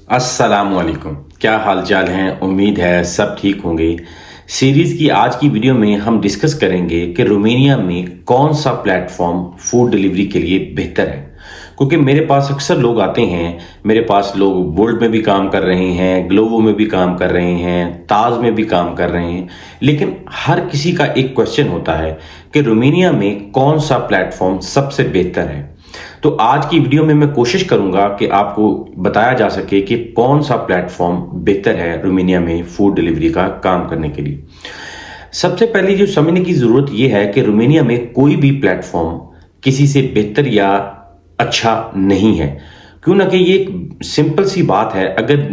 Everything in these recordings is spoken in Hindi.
अस्सलामुअलैकुम। क्या हालचाल है? उम्मीद है सब ठीक होंगे। सीरीज की आज की वीडियो में हम डिस्कस करेंगे कि रोमानिया में कौन सा प्लेटफॉर्म फूड डिलीवरी के लिए बेहतर है। क्योंकि मेरे पास अक्सर लोग आते हैं, मेरे पास लोग बोल्ट में भी काम कर रहे हैं, ग्लोवो में भी काम कर रहे हैं, ताज में भी काम कर रहे हैं, लेकिन हर किसी का एक क्वेश्चन होता है कि रोमानिया में कौन सा प्लेटफॉर्म सबसे बेहतर है। तो आज की वीडियो में मैं कोशिश करूंगा कि आपको बताया जा सके कि कौन सा प्लेटफॉर्म बेहतर है रोमानिया में फूड डिलीवरी का काम करने के लिए। सबसे पहले जो समझने की जरूरत यह है कि रोमानिया में कोई भी प्लेटफॉर्म किसी से बेहतर या अच्छा नहीं है। क्यों ना कि ये एक सिंपल सी बात है। अगर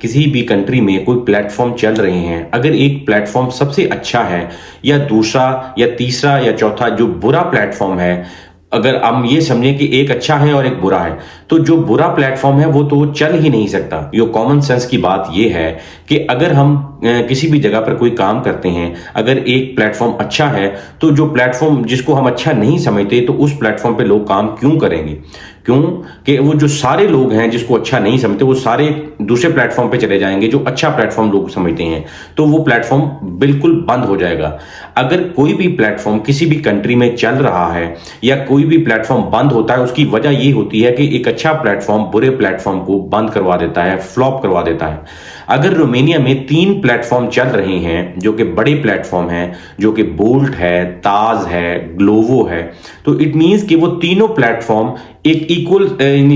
किसी भी कंट्री में कोई प्लेटफॉर्म चल रहे हैं, अगर एक प्लेटफॉर्म सबसे अच्छा है या दूसरा या तीसरा या चौथा जो बुरा प्लेटफॉर्म है, अगर हम ये समझें कि एक अच्छा है और एक बुरा है, तो जो बुरा प्लेटफॉर्म है वो तो चल ही नहीं सकता। ये कॉमन सेंस की बात ये है कि अगर हम किसी भी जगह पर कोई काम करते हैं, अगर एक प्लेटफॉर्म अच्छा है तो जो प्लेटफॉर्म जिसको हम अच्छा नहीं समझते तो उस प्लेटफॉर्म पे लोग काम क्यों करेंगे? क्यों कि वो जो सारे लोग हैं जिसको अच्छा नहीं समझते वो सारे दूसरे प्लेटफॉर्म पे चले जाएंगे जो अच्छा प्लेटफॉर्म लोग समझते हैं, तो वो प्लेटफॉर्म बिल्कुल बंद हो जाएगा। अगर कोई भी प्लेटफॉर्म किसी भी कंट्री में चल रहा है या कोई भी प्लेटफॉर्म बंद होता है, उसकी वजह ये होती है कि एक अच्छा प्लेटफॉर्म बुरे प्लेटफॉर्म को बंद करवा देता है, फ्लॉप करवा देता है। अगर रोमानिया में 3 प्लेटफॉर्म चल रहे हैं जो कि बड़े प्लेटफॉर्म हैं, जो कि बोल्ट है, ताज है, ग्लोवो है, तो इट मींस कि वो तीनों प्लेटफॉर्म एक इक्वल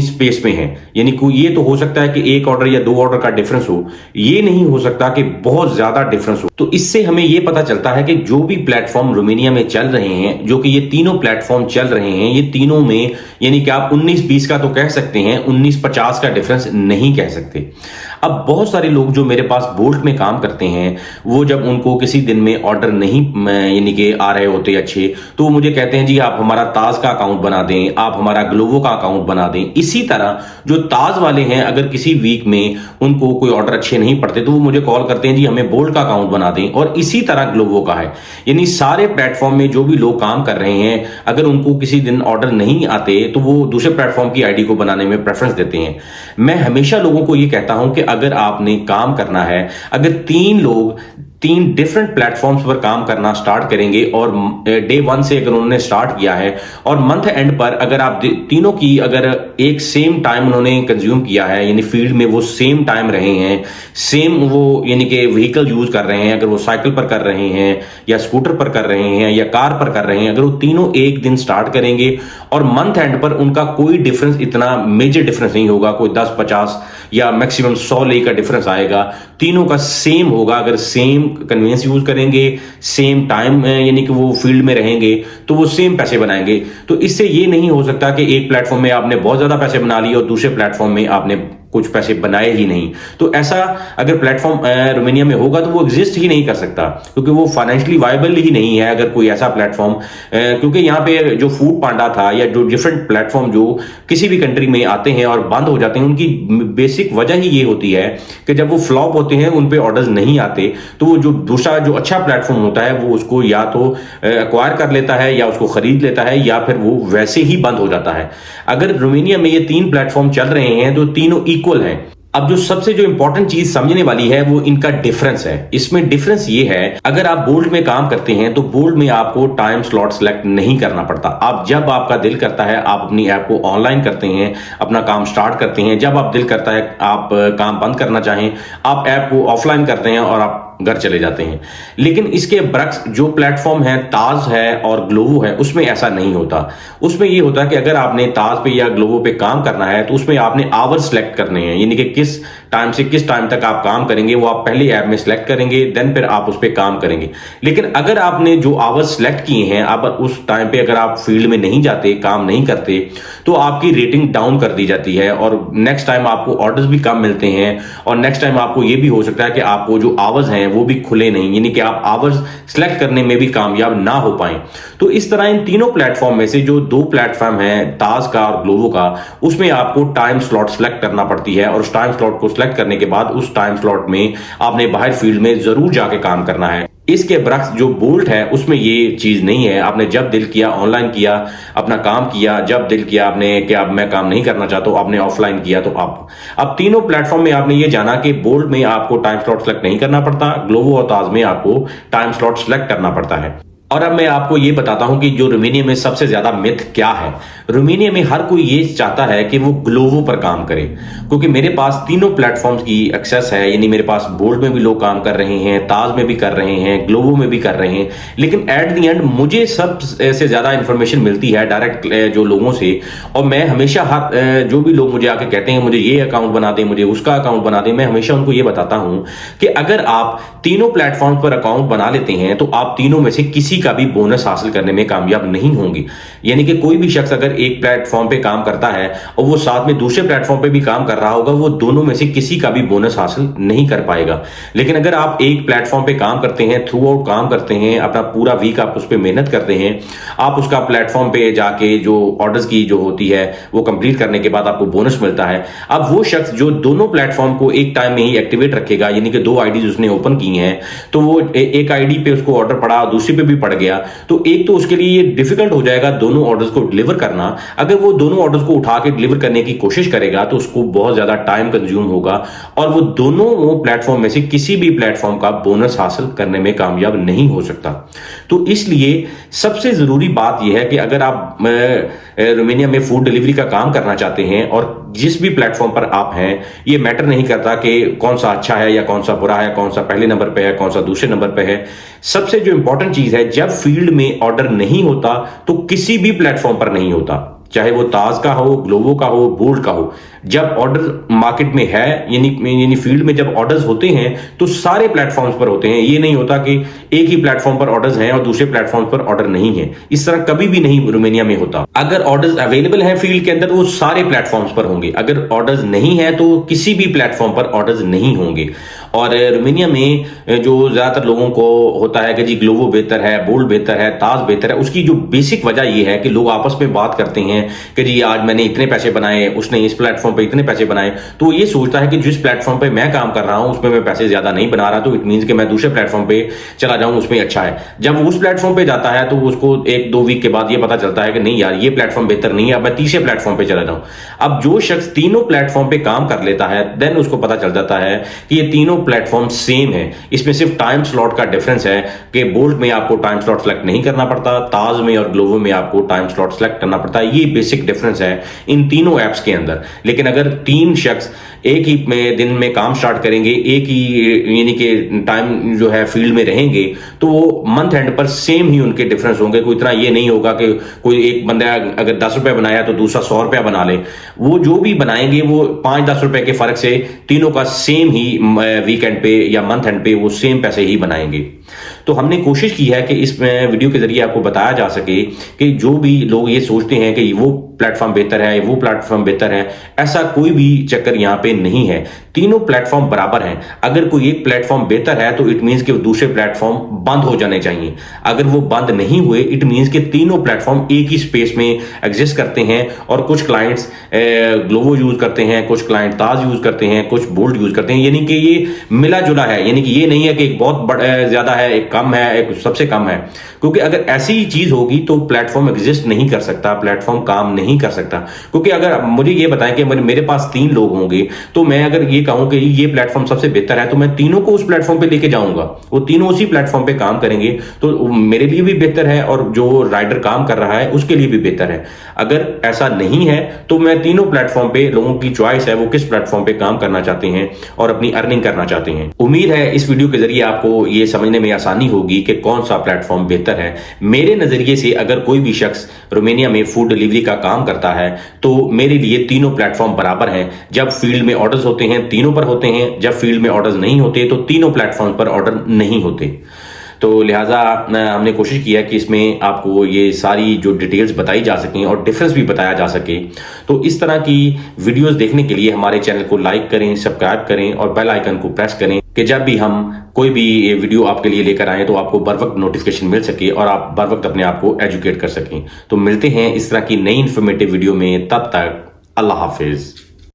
स्पेस में है। यानी कि ये तो हो सकता है कि एक ऑर्डर या 2 ऑर्डर का डिफरेंस हो, ये नहीं हो सकता कि बहुत ज्यादा डिफरेंस हो। तो इससे हमें ये पता चलता है कि जो भी प्लेटफॉर्म रोमानिया में चल रहे हैं, जो कि ये तीनों प्लेटफॉर्म चल रहे हैं, ये तीनों में यानी कि आप 19-20 का तो कह सकते हैं, 19-50 का डिफरेंस नहीं कह सकते। अब बहुत सारे लोग जो मेरे पास बोल्ट में काम करते हैं, वो जब उनको किसी दिन में ऑर्डर नहीं यानी कि आ रहे होते अच्छे, तो वो मुझे कहते हैं जी आप हमारा ताज का अकाउंट बना दें, आप हमारा ग्लोवो का अकाउंट बना दें। इसी तरह जो ताज वाले हैं, अगर किसी वीक में उनको कोई ऑर्डर अच्छे नहीं पड़ते तो वो मुझे कॉल करते हैं जी हमें बोल्ट का अकाउंट बना दें। और इसी तरह ग्लोवो का है। यानी सारे प्लेटफॉर्म में जो भी लोग काम कर रहे हैं, अगर उनको किसी दिन ऑर्डर नहीं आते तो वो दूसरे प्लेटफॉर्म की आईडी को बनाने में प्रेफरेंस देते हैं। मैं हमेशा लोगों को ये कहता हूं कि अगर आपने काम करना है, अगर 3 लोग 3 डिफरेंट प्लेटफॉर्म्स पर काम करना स्टार्ट करेंगे और डे 1 से अगर उन्होंने स्टार्ट किया है और मंथ एंड पर अगर आप तीनों की अगर एक सेम टाइम उन्होंने कंज्यूम किया है, यानी फील्ड में वो सेम टाइम रहे हैं, सेम वो यानी कि व्हीकल यूज कर रहे हैं, अगर वो साइकिल पर कर रहे हैं या स्कूटर पर कर रहे हैं या कार पर कर रहे हैं, अगर वो तीनों एक दिन स्टार्ट करेंगे और मंथ एंड पर उनका कोई डिफरेंस, इतना मेजर डिफरेंस नहीं होगा, कोई 10-50 या मैक्सिमम 100 ले का डिफरेंस आएगा, तीनों का सेम होगा। अगर सेम कन्वीनियंस यूज करेंगे, सेम टाइम यानी कि वो फील्ड में रहेंगे, तो वो सेम पैसे बनाएंगे। तो इससे ये नहीं हो सकता कि एक प्लेटफॉर्म में आपने बहुत ज्यादा पैसे बना लिए और दूसरे प्लेटफॉर्म में आपने कुछ पैसे बनाए ही नहीं। तो ऐसा अगर प्लेटफॉर्म रोमानिया में होगा तो वो एग्जिस्ट ही नहीं कर सकता, क्योंकि वो फाइनेंशियली वायबल ही नहीं है अगर कोई ऐसा प्लेटफॉर्म। क्योंकि यहाँ पे जो फूड पांडा था या जो डिफरेंट प्लेटफॉर्म जो किसी भी कंट्री में आते हैं और बंद हो जाते हैं, उनकी बेसिक वजह ही ये होती है कि जब वो फ्लॉप होते हैं, उन पे ऑर्डर्स नहीं आते, तो वो जो दूसरा जो अच्छा प्लेटफॉर्म होता है वो उसको या तो एक्वायर कर लेता है या उसको खरीद लेता है या फिर वो वैसे ही बंद हो जाता है। अगर रोमानिया में ये 3 प्लेटफॉर्म चल रहे हैं तो तीनों इक्वल है। अब जो सबसे जो इंपॉर्टेंट चीज समझने वाली है वो इनका डिफरेंस है। इसमें डिफरेंस ये है, अगर आप बोल्ट में काम करते हैं तो बोल्ट में आपको टाइम स्लॉट सेलेक्ट नहीं करना पड़ता। आप जब आपका दिल करता है आप अपनी ऐप को ऑनलाइन करते हैं, अपना काम स्टार्ट करते हैं। जब आप दिल करता है आप काम बंद करना चाहें, आप ऐप को ऑफलाइन करते हैं और आप घर चले जाते हैं। लेकिन इसके बरक्स जो प्लेटफॉर्म है, ताज है और ग्लोवो है, उसमें ऐसा नहीं होता। उसमें ये होता है कि अगर आपने ताज पे या ग्लोवो पे काम करना है तो उसमें आपने आवर सेलेक्ट करने हैं, यानी कि किस टाइम से किस टाइम तक आप काम करेंगे वो आप पहले ऐप में सेलेक्ट करेंगे, देन फिर आप उस पर काम करेंगे। लेकिन अगर आपने जो आवर्स सेलेक्ट किए हैं, आप उस टाइम पे अगर आप फील्ड में नहीं जाते, काम नहीं करते, तो आपकी रेटिंग डाउन कर दी जाती है और नेक्स्ट टाइम आपको ऑर्डर्स भी कम मिलते हैं और नेक्स्ट टाइम आपको ये भी हो सकता है कि आपको जो आवर्स हैं वो भी खुले नहीं, यानी कि आप आवर्स सेलेक्ट करने में भी कामयाब ना हो पाए। तो इस तरह इन तीनों प्लेटफॉर्म में से जो 2 प्लेटफॉर्म हैं, ताज का और ग्लोवो का, उसमें आपको टाइम स्लॉट सेलेक्ट करना पड़ती है और उस टाइम स्लॉट को सेलेक्ट करने के बाद उस टाइम स्लॉट में आपने बाहर फील्ड में जरूर जाके काम करना है। इसके बरक्स जो बोल्ट है उसमें ये चीज नहीं है। आपने जब दिल किया ऑनलाइन किया, अपना काम किया, जब दिल किया आपने कि अब मैं काम नहीं करना चाहता हूं, आपने ऑफलाइन किया। तो आप अब तीनों प्लेटफॉर्म में आपने ये जाना कि बोल्ट में आपको टाइम स्लॉट सेलेक्ट नहीं करना पड़ता, ग्लोवो और ताज में आपको टाइम स्लॉट सेलेक्ट करना पड़ता है। और अब मैं आपको ये बताता हूं कि जो रोमानिया में सबसे ज्यादा मिथ क्या है। रोमानिया में हर कोई ये चाहता है कि वो ग्लोवो पर काम करे, क्योंकि मेरे पास तीनों प्लेटफॉर्म्स की एक्सेस है। यानी मेरे पास बोल्ट में भी लोग काम कर रहे हैं, ताज में भी कर रहे हैं, ग्लोवो में भी कर रहे हैं। लेकिन एट द एंड मुझे सबसे ज्यादा इंफॉर्मेशन मिलती है डायरेक्ट जो लोगों से। और मैं हमेशा जो भी लोग मुझे आके कहते हैं मुझे ये अकाउंट बना दे, मुझे उसका अकाउंट बना दे, मैं हमेशा उनको ये बताता हूं कि अगर आप तीनों प्लेटफॉर्म पर अकाउंट बना लेते हैं तो आप तीनों में से किसी का भी बोनस हासिल करने में कामयाब नहीं होंगे। यानी कि कोई भी शख्स अगर एक प्लेटफॉर्म पे काम करता है और वो साथ में दूसरे प्लेटफॉर्म पे भी काम कर रहा होगा, वो दोनों में से किसी का भी बोनस हासिल नहीं कर पाएगा। लेकिन अगर आप एक प्लेटफॉर्म पे काम करते हैं, थ्रू आउट काम करते हैं, अपना पूरा वीक आप उस पर मेहनत करते हैं, आप उसका प्लेटफॉर्म पे जाके जो ऑर्डर्स की जो होती है वो कंप्लीट करने के बाद आपको बोनस मिलता है। अब वो शख्स जो दोनों प्लेटफॉर्म को एक टाइम में ही एक्टिवेट रखेगा, यानी कि 2 आईडीज उसने ओपन की हैं, तो वो एक आईडी पे उसको ऑर्डर पड़ा, दूसरी पे भी पड़ गया, तो एक तो उसके लिए डिफिकल्ट हो जाएगा दोनों ऑर्डर्स को डिलीवर करना। अगर वो दोनों ऑर्डर्स को उठा के डिलीवर करने की कोशिश करेगा तो उसको बहुत ज्यादा टाइम कंज्यूम होगा और वो दोनों प्लेटफॉर्म में से किसी भी प्लेटफॉर्म का बोनस हासिल करने में कामयाब नहीं हो सकता। तो इसलिए सबसे जरूरी बात यह है कि अगर आप रोमानिया में फूड डिलीवरी का काम करना चाहते हैं और जिस भी प्लेटफॉर्म पर आप हैं, ये मैटर नहीं करता कि कौन सा अच्छा है या कौन सा बुरा है, कौन सा पहले नंबर पे है, कौन सा दूसरे नंबर पे है। सबसे जो इंपॉर्टेंट चीज है, जब फील्ड में ऑर्डर नहीं होता तो किसी भी प्लेटफॉर्म पर नहीं होता, चाहे वो ताज का हो, ग्लोवो का हो, बोल्ट का हो। जब ऑर्डर मार्केट में है, यानी फील्ड में जब ऑर्डर्स होते हैं तो सारे प्लेटफॉर्म्स पर होते हैं। ये नहीं होता कि एक ही प्लेटफॉर्म पर ऑर्डर्स हैं और दूसरे प्लेटफॉर्म पर ऑर्डर नहीं है। इस तरह कभी भी नहीं रोमानिया में होता। अगर ऑर्डर्स अवेलेबल हैं फील्ड के अंदर, वो सारे प्लेटफॉर्म्स पर होंगे। अगर ऑर्डर्स नहीं है तो किसी भी प्लेटफॉर्म पर ऑर्डर्स नहीं होंगे। और रोमानिया में जो ज्यादातर लोगों को होता है कि जी ग्लोवो बेहतर है, बोल्ट बेहतर है, ताज बेहतर है, उसकी जो बेसिक वजह यह है कि लोग आपस में बात करते हैं कि जी आज मैंने इतने पैसे बनाए, उसने इस प्लेटफॉर्म पे इतने पैसे बनाए। तो ये सोचता है कि जिस प्लेटफॉर्म पे मैं काम कर रहा हूं उसमें मैं पैसे ज्यादा नहीं बना रहा, तो इट मींस कि मैं दूसरे प्लेटफॉर्म पे चला जाऊं, उसमें अच्छा है। जब वो उस प्लेटफॉर्म पे जाता है तो उसको 1-2 वीक के बाद ये पता चलता है कि नहीं यार ये प्लेटफॉर्म बेहतर नहीं है, अब मैं तीसरे प्लेटफॉर्म पे चला जाऊं। अब जो शख्स तीनों प्लेटफॉर्म पे काम कर लेता है, देन उसको पता चल जाता है कि ये तीनों प्लेटफॉर्म सेम है। इसमें सिर्फ टाइम स्लॉट का डिफरेंस है कि बोल्ट में आपको टाइम स्लॉट सेलेक्ट नहीं करना पड़ता, ताज में और ग्लोवो में आपको टाइम स्लॉट सेलेक्ट करना पड़ता है। ये बेसिक डिफरेंस है इन तीनों एप्स के अंदर। लेकिन अगर 3 शख्स एक ही दिन में काम स्टार्ट करेंगे, एक ही यानी कि टाइम जो है फील्ड में रहेंगे, तो वो मंथ एंड पर सेम ही उनके डिफरेंस होंगे। कोई इतना ये नहीं होगा कि कोई एक बंदा अगर 10 रुपए बनाया तो दूसरा 100 रुपया बना ले। वो जो भी बनाएंगे वो 5-10 रुपए के फर्क से तीनों का सेम ही वीकेंड पे या मंथ एंड पे वो सेम पैसे ही बनाएंगे। तो हमने कोशिश की है कि इस वीडियो के जरिए आपको बताया जा सके कि जो भी लोग ये सोचते हैं कि वो प्लेटफॉर्म बेहतर है, वो प्लेटफॉर्म बेहतर है, ऐसा कोई भी चक्कर यहां पे नहीं है। तीनों प्लेटफॉर्म बराबर हैं। अगर कोई एक प्लेटफॉर्म बेहतर है तो इट मींस कि दूसरे प्लेटफॉर्म बंद हो जाने चाहिए। अगर वो बंद नहीं हुए, इट मींस कि तीनों प्लेटफॉर्म एक ही स्पेस में एग्जिस्ट करते हैं। और कुछ क्लाइंट्स ग्लोवो यूज करते हैं, कुछ क्लाइंट ताज यूज करते हैं, कुछ बोल्ट यूज करते हैं। यानी कि ये मिला जुला है, यानी कि ये नहीं है कि एक बहुत ज्यादा है, एक कम है, एक सबसे कम है। क्योंकि अगर ऐसी चीज होगी तो प्लेटफॉर्म एग्जिस्ट नहीं कर सकता, प्लेटफॉर्म काम नहीं कर सकता। क्योंकि अगर मुझे ये बताएं कि मेरे पास 3 लोग होंगे, तो मैं अगर ये कहूं कि ये प्लेटफॉर्म सबसे बेहतर है, तो मैं तीनों को उस प्लेटफॉर्म पे लेके जाऊंगा। वो तीनों उसी प्लेटफॉर्म पे काम करेंगे तो मेरे लिए भी बेहतर है और जो राइडर काम कर रहा है उसके लिए भी बेहतर है। अगर ऐसा नहीं है तो मैं तीनों प्लेटफॉर्म पे, लोगों की चॉइस है वो किस प्लेटफॉर्म पे काम करना चाहते हैं और अपनी अर्निंग करना चाहते हैं। उम्मीद है इस वीडियो के जरिए आपको ये समझने में आसानी होगी कि कौन सा प्लेटफॉर्म बेहतर है। मेरे नजरिए से अगर कोई भी शख्स रोमानिया में फूड डिलीवरी का काम करता है तो मेरे लिए तीनों प्लेटफॉर्म बराबर हैं। जब फील्ड में ऑर्डर्स होते हैं तीनों पर होते हैं, जब फील्ड में ऑर्डर्स नहीं होते तो तीनों प्लेटफॉर्म पर ऑर्डर नहीं होते। तो लिहाजा हमने कोशिश किया कि इसमें आपको ये सारी जो डिटेल्स बताई जा सकें और डिफरेंस भी बताया जा सके। तो इस तरह की वीडियोस देखने के लिए हमारे चैनल को लाइक करें, सब्सक्राइब करें और बेल आइकन को प्रेस करें कि जब भी हम कोई भी वीडियो आपके लिए लेकर आए तो आपको बर वक्त नोटिफिकेशन मिल सके और आप बर वक्त अपने आप को एजुकेट कर सकें। तो मिलते हैं इस तरह की नई इंफॉर्मेटिव वीडियो में, तब तक अल्लाह हाफिज।